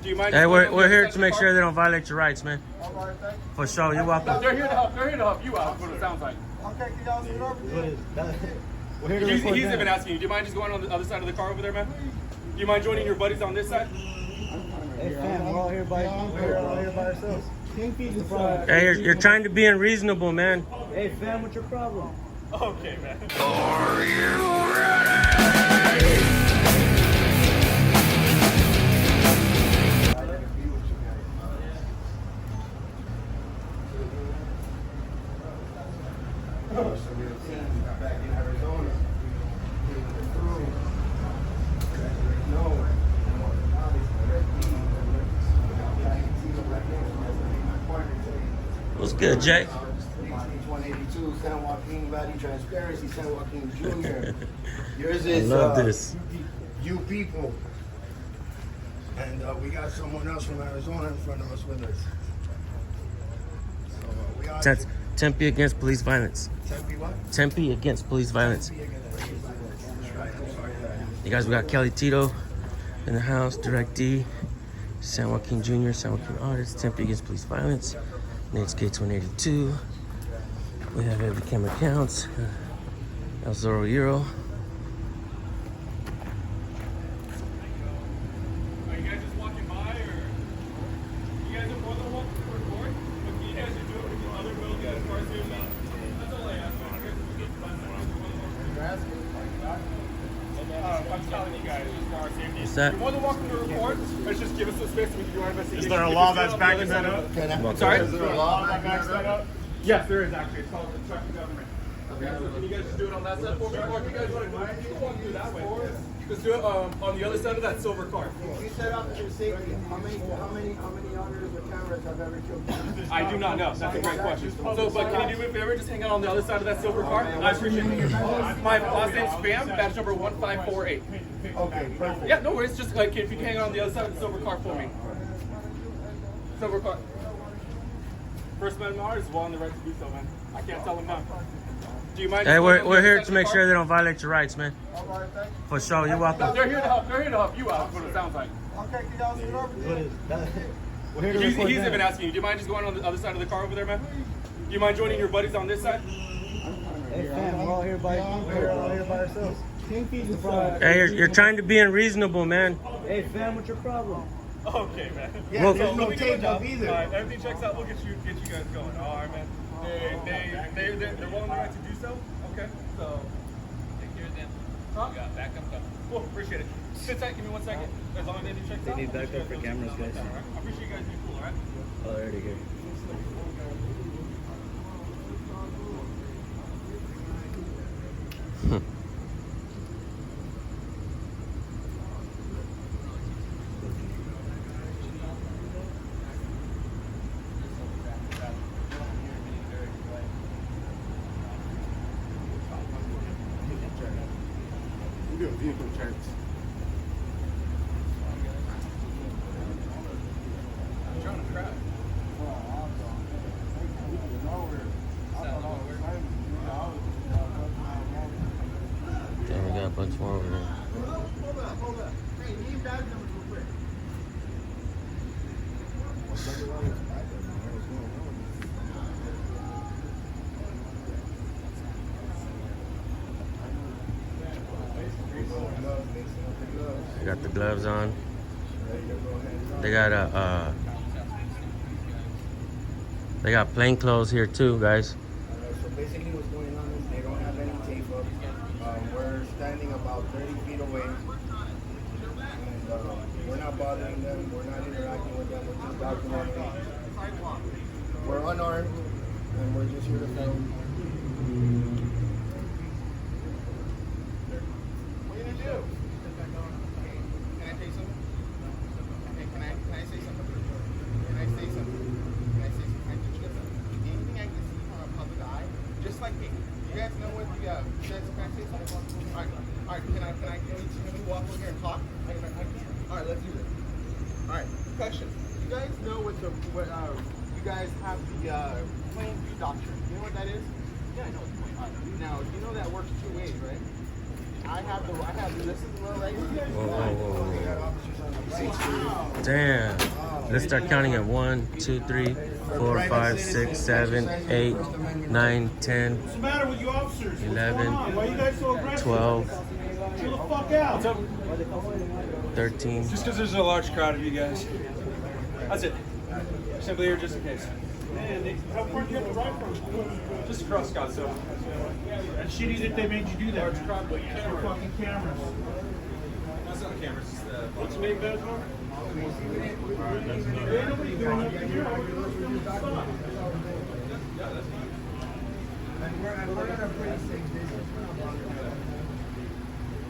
Do you mind? Hey, we're here to make sure they don't violate your rights, man. All right, thank you. For sure, you're welcome. They're here to help. They're here to help you out. That's what it sounds like. Okay, can y'all sit over here? We're here to He's record even that. asking you. Do you mind just going on the other side of the car over there, man? Do you mind joining your buddies on this side? Hey fam, we're all here by ourselves. 10 feet is fine. Hey, you're trying to be unreasonable, man. Hey fam, what's your problem? Okay, man. Are you ready? Back in Arizona. What's good, Jay? 182 San Joaquin Valley Transparency, San Joaquin Jr. Yours I is love this. you people. And we got someone else from Arizona in front of us with us. So we are Tempe against police violence. Tempe what? Tempe against police violence. Tempe against police violence. That's right. I'm sorry. You guys, we got Kelly Tito in the house, Direct D, San Joaquin Jr., San Joaquin Artists, Tempe against police violence, Nate's Gates 182. We have every camera counts. El Zorro Euro. Are you guys just walking by, or you guys are more than welcome to record? If you guys should do it with the other building as far as here now. That's all I ask, man. I'm telling you guys, as far as safety. What's that? You're more than welcome to record. Let's just give us some space so we can do our investigation. Is there a law that's backing that up? Sorry? Is there a law that backs that up? Yes, there is actually. It's called construction government. Okay, so can you guys just do it on that side for me? Or if you guys want to go, you can walk through that way. Just do it on the other side of that silver car. You set up your safety. How many auditors or cameras have ever killed you? I do not know. That's a great question. So, but can you do me a favor? Just hang out on the other side of that silver car. I appreciate it. My last name's Spam, badge number 1548. Okay, perfect. Yeah, no worries. Just like if you can hang out on the other side of the silver car for me. Silver car. First Amendment honor is well on the right to do so, man. I can't tell them no. Do you mind? Hey, just going on the we're other here side to of make the sure car? they don't violate your rights, man. All right, thank you. For sure, you're welcome. They're here to help. They're here to help you out. That's what it sounds like. Okay, can y'all sit over here? We're here to He's record even that. asking you. Do you mind just going on the other side of the car over there, man? Do you mind joining your buddies on this side? Hey fam, we're all here by ourselves. 10 feet is fine. Hey, you're trying to be unreasonable, man. Hey fam, what's your problem? Okay, man. Yeah, Well, there's no Let me do my tape job. up either. All right, everything checks out. We'll get you guys going. All right, man. They're well on the right to do so. Okay, so take care of them. Huh? You got backup coming. Cool, appreciate it. Sit tight. Give me 1 second. As long as anything checks out. need we'll get backup you for guys cameras, going. guys. All right? I appreciate you guys being cool. All right. Oh, they're already here. We do vehicle checks. I'm trying to crash. Damn, we got a bunch more over there. Hold up. Hey, name badge numbers real quick. They got the gloves on. They got they got plain clothes here too, guys. So basically what's going on is they don't have any tape up. We're standing about 30 feet away. And we're not bothering them. We're not interacting with them. We're just documenting. We're unarmed. And we're just here to film. What are you gonna do? Can I say something? Okay, can I say something? Can I say something? Can I say something? Can I do something? Anything I can see from a public eye, just like me. You guys know what the can I say something? All right. Can we walk over here and talk? All right, let's do this. All right, question. You guys know what you guys have the plain view doctrine. You know what that is? Yeah, I know it's plain. Now, you know that works two ways, right? this is real regular. Whoa. Damn. Let's start counting at 1, 2, 3, 4, 5, 6, 7, 8, 9, 10, What's the matter with you officers? 11, Why are you guys so aggressive? 12, Chill the fuck out. 13. Just because there's a large crowd of you guys. That's it. Simply here just in case. Man, how far do you have to drive from? Just across Scottsdale. It's shitty that they made you do that. For fucking cameras. That's not the cameras. It's the... What's the name of that car?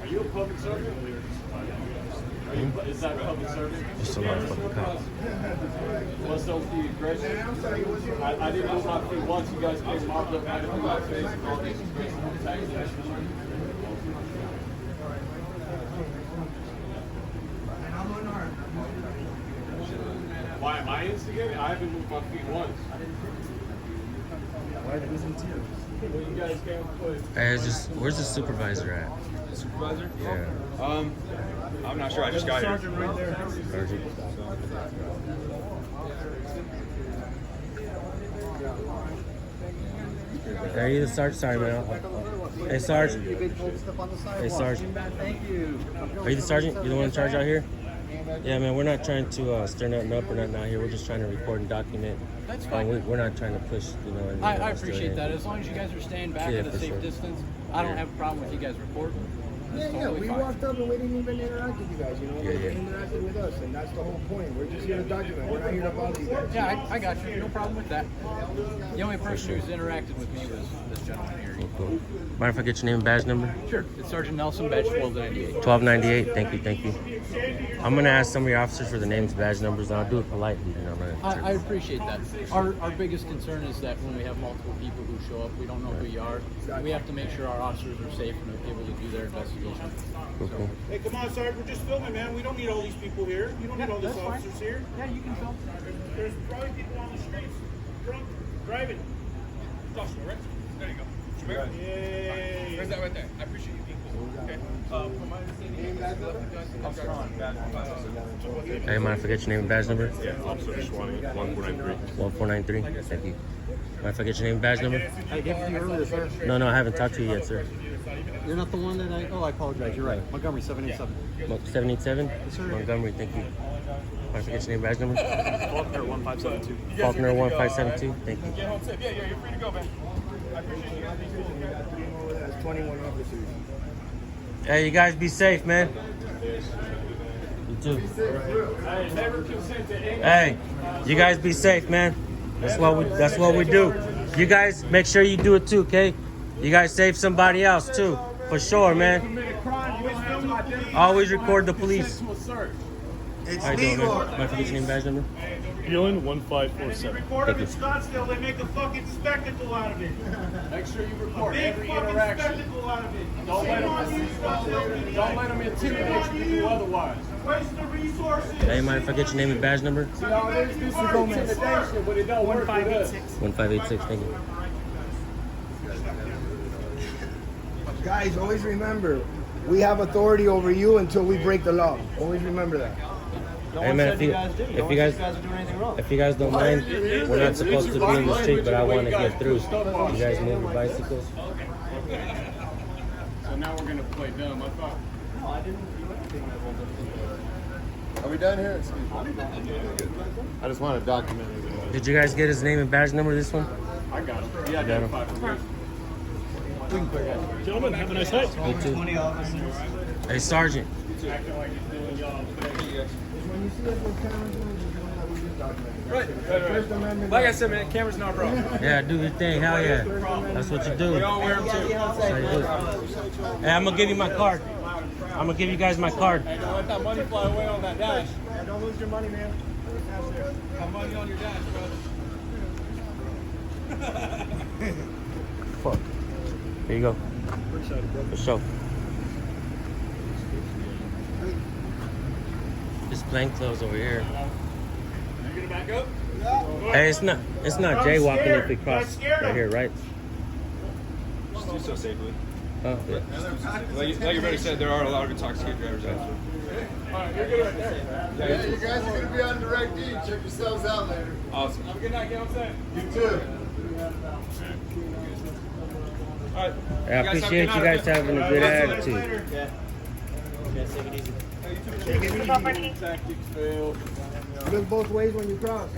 Are you a public servant? Is that public service? Just a lot of fucking cops. What's those the aggression? I didn't move my feet once. You guys came mopped up right in my face and all these tags. Why am I instigating? I haven't moved my feet once. Why did this into you? Well, you guys can't put. Hey, it's just, where's the supervisor at? The supervisor? Yeah. I'm not sure. I just got here. Sergeant right there. Sergeant. Hey, you the Sarge? Sorry, man. Hey, Sarge. Hey, Sarge. Thank you. Are you the sergeant? You the one in charge out here? Yeah, man. We're not trying to stir nothing up or nothing out here. We're just trying to record and document. That's fine. We're not trying to push, anything I else to appreciate it. that. As long as you guys are staying back Yeah, at a for safe sure. distance, I don't have a problem with you guys recording. That's totally We fine. walked up and we didn't even interact with you guys, you know? Yeah, They yeah. interacted with us, and that's the whole point. We're just here to document. We're not here to bother you guys. Yeah, I got you. No problem with that. The only person who's interacted with me was this gentleman here. Cool. Mind if I get your name and badge number? Sure. It's Sergeant Nelson, badge 1298. 1298. Thank you. I'm gonna ask some of your officers for the names, badge numbers, and I'll do it politely. I'm I appreciate that. Our biggest concern is that when we have multiple people who show up, we don't know who you are. We have to make sure our officers are safe and are able to do their investigation. Cool. Hey, come on, Sarge. We're just filming, man. We don't need all these people here. You don't need all these that's fine. officers here. Yeah, you can film. There's probably people on the streets drunk, driving. Right? There you go. Yay. Where's that right there? I appreciate you being cool. Okay. From my understanding, Hey, mind if I get your name and badge number? Yeah, Officer Schwani, 1493. 1493. Thank you. Mind if I get your name and badge number? I gave it to you earlier, sir. No, I haven't talked to you yet, sir. You're not the one that I. Oh, I apologize. You're right. Montgomery 787. 787? sir. Montgomery, thank you. Mind if I get your name and badge number? Faulkner 1572. Faulkner 1572. Thank you. Get home safe. Yeah, you're free to go, man. I appreciate you. That's 21 officers. Hey, you guys be safe, man. You too. Hey, never consent to any. Hey, you guys be safe, man. That's what we do. You guys make sure you do it too, okay? You guys save somebody else too, for sure, man. Always record the police. It's How you doing, man? Mind if I get your name and badge number? Healing 1547. Record them in Thank Scottsdale. They make a fucking spectacle out of it. Make sure you record Big every fucking interaction. spectacle out of it. Don't let them intimidate you to do otherwise. Waste the resources. Hey, mind if I get your name and badge number? This is intimidation, but it don't work for us. 1586, thank you. Guys, always remember, we have authority over you until we break the law. Always remember that. Hey, man, if you guys are doing anything wrong. if you guys don't mind, we're not supposed to be in the street, but I want to get through. You guys move your bicycles? So now we're gonna play dumb. I thought. Are we done here? I just want to document it. Did you guys get his name and badge number, this one? I got him. He got him. identified for me. Gentlemen, have a nice night. You too. 20 officers. Hey, Sergeant. Acting like he's doing y'all. When you see us with cameras, you know that we just document. Right. First Amendment. Like I said, man, camera's not broke. Yeah, do your thing. Hell yeah. That's what you do. We all wear them too. That's how you do it. Hey, I'm gonna give you my card. I'm gonna give you guys my card. Hey, don't let that money fly away on that dash. Yeah, don't lose your money, man. Have money on your dash, brother. Fuck. Here you go. For sure. This plain clothes over here. You gonna back up? Hey, it's not jaywalking if we cross Don't scare right him. here, right? Just do so safely. Oh, yeah. Like everybody said, there are a lot of intoxicated drivers out there. Yeah, you guys are going to be on direct D. Check yourselves out later. Awesome. Have a good night, Galen. You too. All right. I appreciate you guys having a good attitude. Tactics failed. Look both ways when you cross.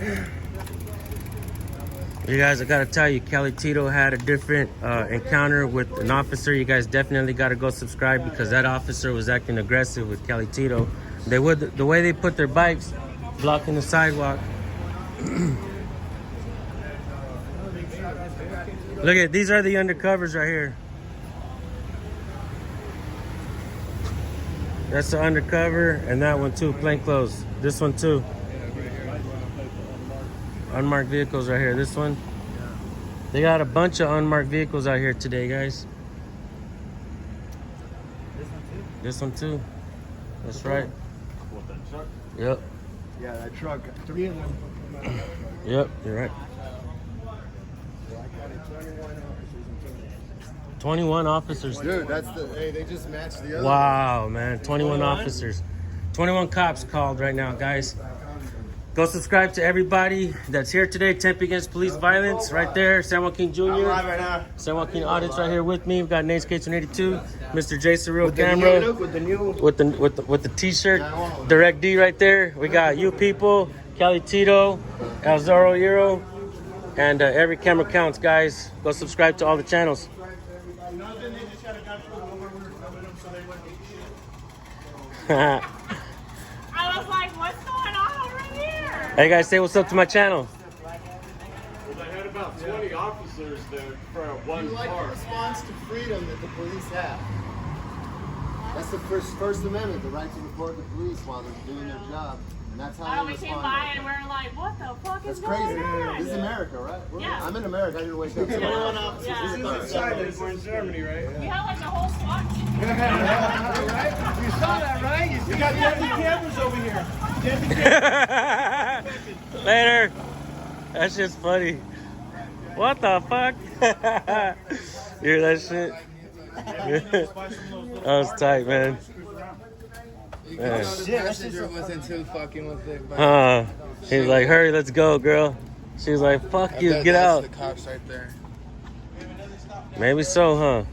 You guys, I gotta tell you, Kelly Tito had a different encounter with an officer. You guys definitely gotta go subscribe because that officer was acting aggressive with Kelly Tito. The way they put their bikes blocking the sidewalk. Look at these are the undercovers right here. That's the undercover, and that one too, plainclothes. This one too. Unmarked vehicles right here. This one. They got a bunch of unmarked vehicles out here today, guys. This one too. That's right. What, that truck? Yep. Yeah, that truck. 3 of them. Yep. You're right. 21 officers. Dude, that's the. Hey, they just matched the other. Wow, man. 21 officers. 21 cops called right now, guys. Go subscribe to everybody that's here today. Tempe Against Police Violence right there. San Joaquin Jr. San Joaquin Audits right here with me. We've got Nate's Case 182. Mr. J Surreal Camera. With the t-shirt. Direct D right there. We got you people. Kelly Tito. El Zorro Euro. And every camera counts, guys. Go subscribe to all the channels. I was like, what's going on over here? Hey guys, say what's up to my channel. Well, they had about 20 officers there for one You like the car. response to freedom that the police have. That's the First Amendment, the right to report the police while they're doing their job. And that's how Oh, they we came respond. by and we're like, what the fuck That's is going crazy. on? This is America, right? Yeah. I'm in America. I didn't wake up. Yeah. We're in Germany, right? We had like a whole SWAT team. You saw that, right? You got deadly cameras over here. Later. That shit's funny. What the fuck? You hear that shit? That was tight, man. Man. The passenger wasn't too fucking with it. But He was like, hurry, let's go, girl. She was like, fuck you, get out. That's the cops right there. Maybe so, huh?